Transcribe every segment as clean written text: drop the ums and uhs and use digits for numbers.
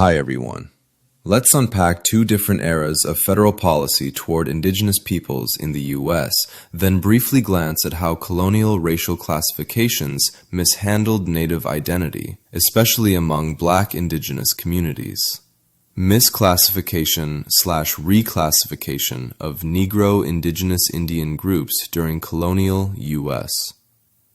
Hi everyone. Let's unpack two different eras of federal policy toward indigenous peoples in the U.S., then briefly glance at how colonial racial classifications mishandled Native identity, especially among Black indigenous communities. Misclassification/reclassification of Negro indigenous Indian groups during colonial U.S.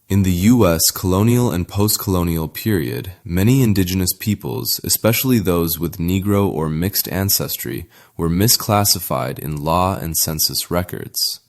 In the U.S. colonial and post-colonial period, many indigenous peoples, especially those with Negro or mixed ancestry, were misclassified in law and census records.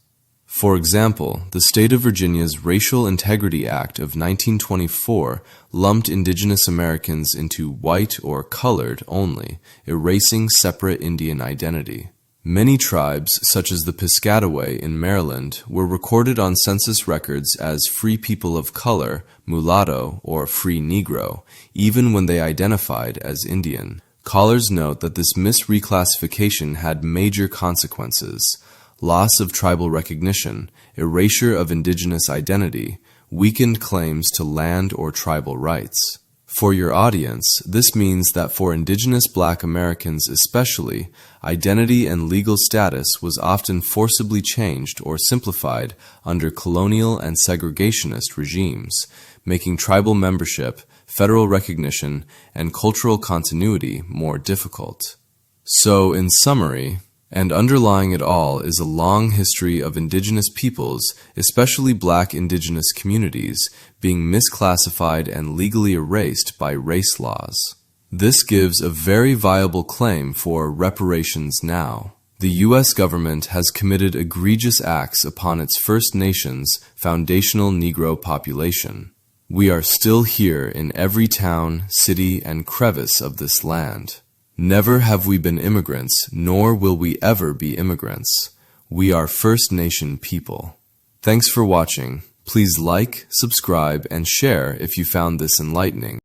For example, the state of Virginia's Racial Integrity Act of 1924 lumped indigenous Americans into white or colored only, erasing separate Indian identity. Many tribes, such as the Piscataway in Maryland, were recorded on census records as free people of color, mulatto, or free Negro, even when they identified as Indian. Scholars note that this misreclassification had major consequences: loss of tribal recognition, erasure of indigenous identity, weakened claims to land or tribal rights. For your audience, this means that for indigenous Black Americans especially, identity and legal status was often forcibly changed or simplified under colonial and segregationist regimes, making tribal membership, federal recognition, and cultural continuity more difficult. So, in summary, and underlying it all is a long history of indigenous peoples, especially Black indigenous communities, being misclassified and legally erased by race laws. This gives a very viable claim for reparations now. The U.S. government has committed egregious acts upon its First Nations foundational Negro population. We are still here in every town, city, and crevice of this land. Never have we been immigrants, nor will we ever be immigrants. We are First Nation people. Thanks for watching. Please like, subscribe, and share if you found this enlightening.